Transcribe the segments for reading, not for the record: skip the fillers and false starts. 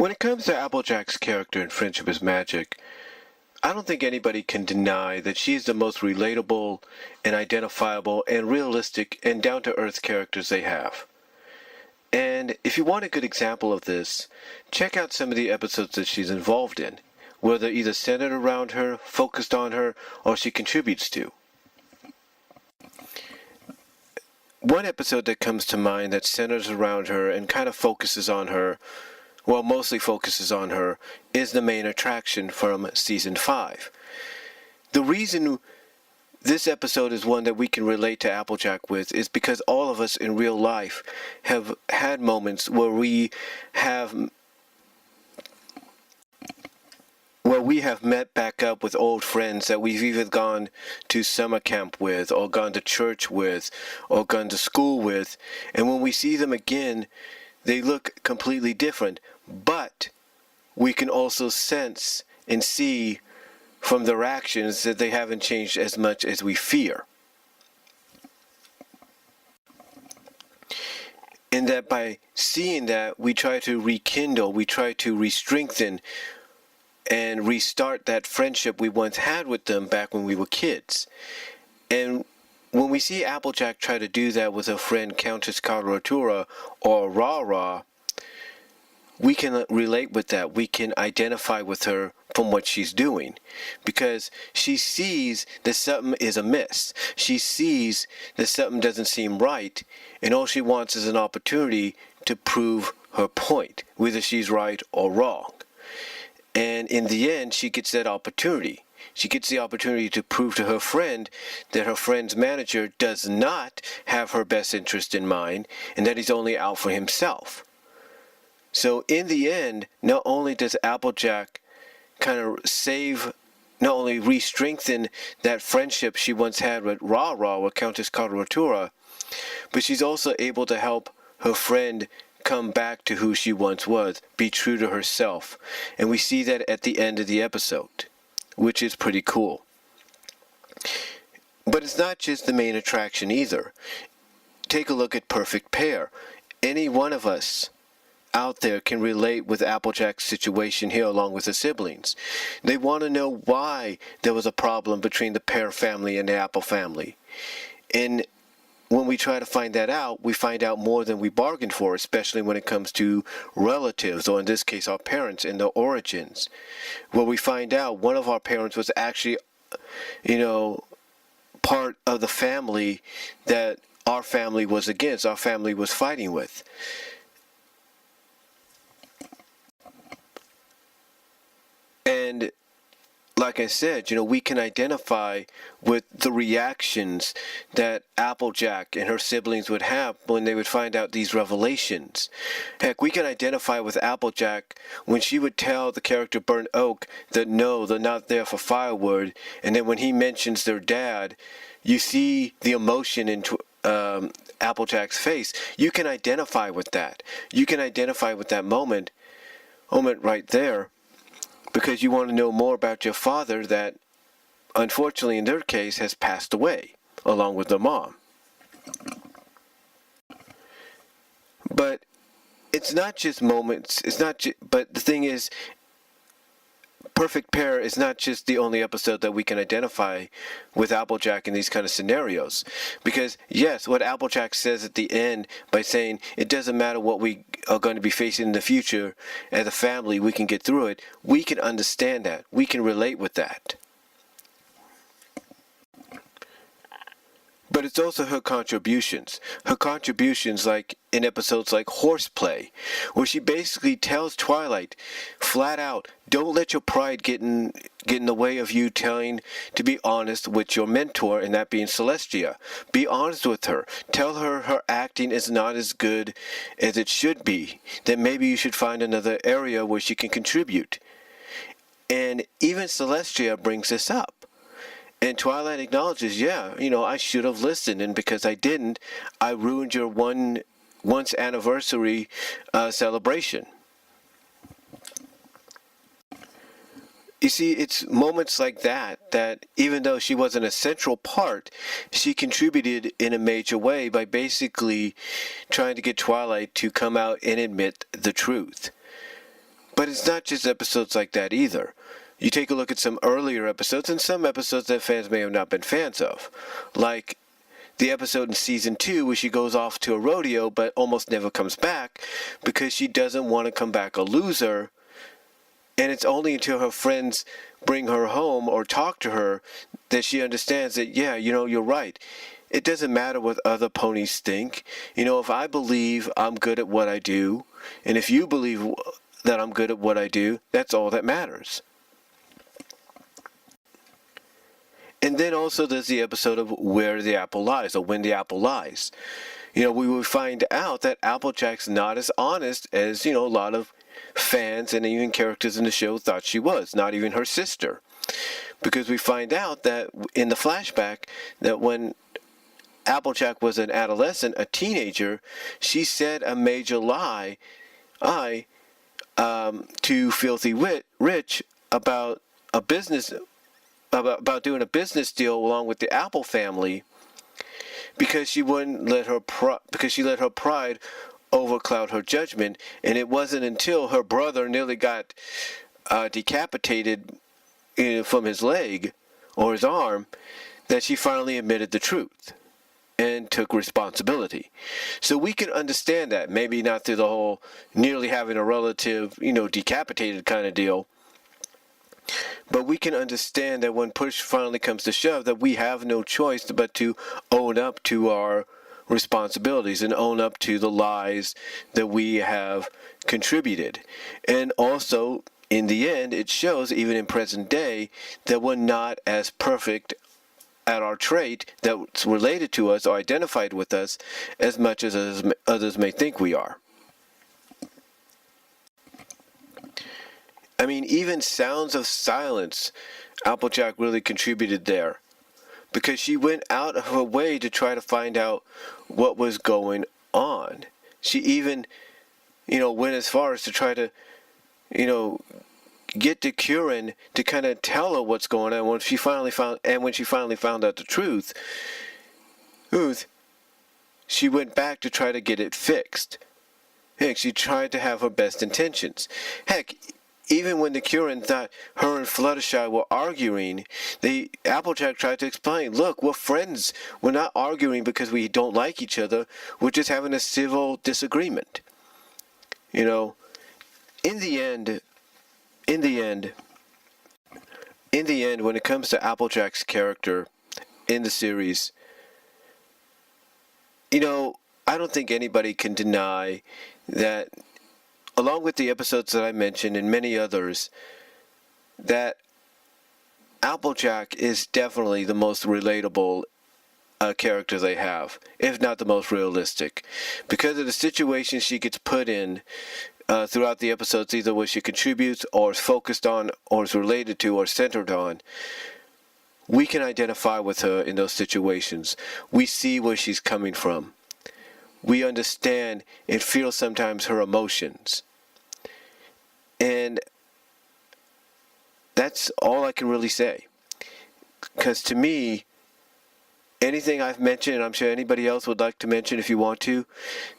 When it comes to AppleJack's character in Friendship is Magic, I don't think anybody can deny that she's the most relatable and identifiable and realistic and down-to-earth characters they have. And if you want a good example of this, check out some of the episodes that she's involved in, where they're either centered around her, focused on her, or she contributes to. One episode that comes to mind that centers around her and kind of focuses on her, well, mostly focuses on her, is the main attraction from Season 5. The reason this episode is one that we can relate to AppleJack with is because all of us in real life have had moments where we have met back up with old friends that we've either gone to summer camp with, or gone to church with, or gone to school with, and when we see them again, they look completely different, but we can also sense and see from their actions that they haven't changed as much as we fear. And that by seeing that, we try to rekindle, we try to re-strengthen and restart that friendship we once had with them back when we were kids. And when we see AppleJack try to do that with her friend Countess Coloratura or Ra-Ra, we can relate with that. We can identify with her from what she's doing, because she sees that something is amiss. She sees that something doesn't seem right, and all she wants is an opportunity to prove her point, whether she's right or wrong. And in the end, she gets that opportunity. She gets the opportunity to prove to her friend that her friend's manager does not have her best interest in mind, and that he's only out for himself. So in the end, not only does AppleJack kind of not only re-strengthen that friendship she once had with Ra-Ra, with Countess Coloratura, but she's also able to help her friend come back to who she once was, be true to herself. And we see that at the end of the episode, which is pretty cool. But it's not just the main attraction either. Take a look at Perfect Pair. Any one of us out there can relate with AppleJack's situation here along with the siblings. They want to know why there was a problem between the Pear family and the Apple family. And when we try to find that out, we find out more than we bargained for, especially when it comes to relatives, or in this case our parents and their origins. Where we find out one of our parents was actually, part of the family that our family was against, our family was fighting with. And like I said, we can identify with the reactions that AppleJack and her siblings would have when they would find out these revelations. Heck, we can identify with AppleJack when she would tell the character Burnt Oak that no, they're not there for firewood, and then when he mentions their dad, you see the emotion in AppleJack's face. You can identify with that. You can identify with that moment right there, because you want to know more about your father that, unfortunately in their case, has passed away, along with their mom. But it's not just moments, but the thing is, Perfect Pair is not just the only episode that we can identify with AppleJack in these kind of scenarios. Because, yes, what AppleJack says at the end by saying it doesn't matter what we are going to be facing in the future, as a family, we can get through it. We can understand that. We can relate with that. But it's also her contributions. Her contributions, like in episodes like Horseplay, where she basically tells Twilight flat out, don't let your pride get in the way of you telling to be honest with your mentor, and that being Celestia. Be honest with her. Tell her her acting is not as good as it should be. That maybe you should find another area where she can contribute. And even Celestia brings this up. And Twilight acknowledges, I should have listened, and because I didn't, I ruined your once anniversary celebration. You see, it's moments like that even though she wasn't a central part, she contributed in a major way by basically trying to get Twilight to come out and admit the truth. But it's not just episodes like that either. You take a look at some earlier episodes, and some episodes that fans may have not been fans of. Like the episode in season 2 where she goes off to a rodeo but almost never comes back because she doesn't want to come back a loser. And it's only until her friends bring her home or talk to her that she understands that, yeah, you're right. It doesn't matter what other ponies think. If I believe I'm good at what I do, and if you believe that I'm good at what I do, that's all that matters. And then also there's the episode of Where the Apple Lies, or When the Apple Lies. We will find out that AppleJack's not as honest as, a lot of fans and even characters in the show thought she was, not even her sister. Because we find out that in the flashback that when AppleJack was an adolescent, a teenager, she said a major lie to Filthy Rich about a business about doing a business deal along with the Apple family because she wouldn't let her because she let her pride overcloud her judgment. And it wasn't until her brother nearly got decapitated from his leg or his arm that she finally admitted the truth and took responsibility. So we can understand that, maybe not through the whole nearly having a relative, decapitated kind of deal, but we can understand that when push finally comes to shove, that we have no choice but to own up to our responsibilities and own up to the lies that we have contributed. And also, in the end, it shows, even in present day, that we're not as perfect at our trait that's related to us or identified with us as much as others may think we are. I mean, even Sounds of Silence, AppleJack really contributed there, because she went out of her way to try to find out what was going on. She even, went as far as to try to, get to Kieran to kind of tell her what's going on. When she finally found out the truth, she went back to try to get it fixed. Heck, she tried to have her best intentions. Heck, even when the Kieran thought her and Fluttershy were arguing, AppleJack tried to explain, look, we're friends. We're not arguing because we don't like each other. We're just having a civil disagreement. In the end, when it comes to AppleJack's character in the series, I don't think anybody can deny that, along with the episodes that I mentioned and many others, that AppleJack is definitely the most relatable character they have, if not the most realistic, because of the situations she gets put in throughout the episodes, either what she contributes or is focused on or is related to or centered on. We can identify with her in those situations. We see where she's coming from. We understand and feel sometimes her emotions. And that's all I can really say. Because to me, anything I've mentioned, and I'm sure anybody else would like to mention if you want to,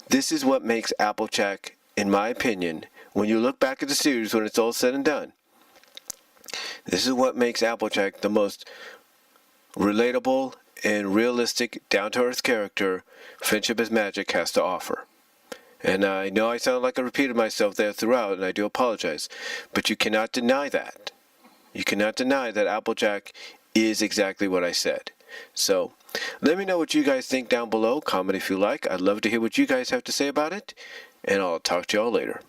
this is what makes AppleJack, in my opinion, when you look back at the series when it's all said and done, this is what makes AppleJack the most relatable and realistic, down-to-earth character Friendship is Magic has to offer. And I know I sound like I repeated myself there throughout, and I do apologize, but you cannot deny that. You cannot deny that AppleJack is exactly what I said. So, let me know what you guys think down below. Comment if you like. I'd love to hear what you guys have to say about it, and I'll talk to y'all later.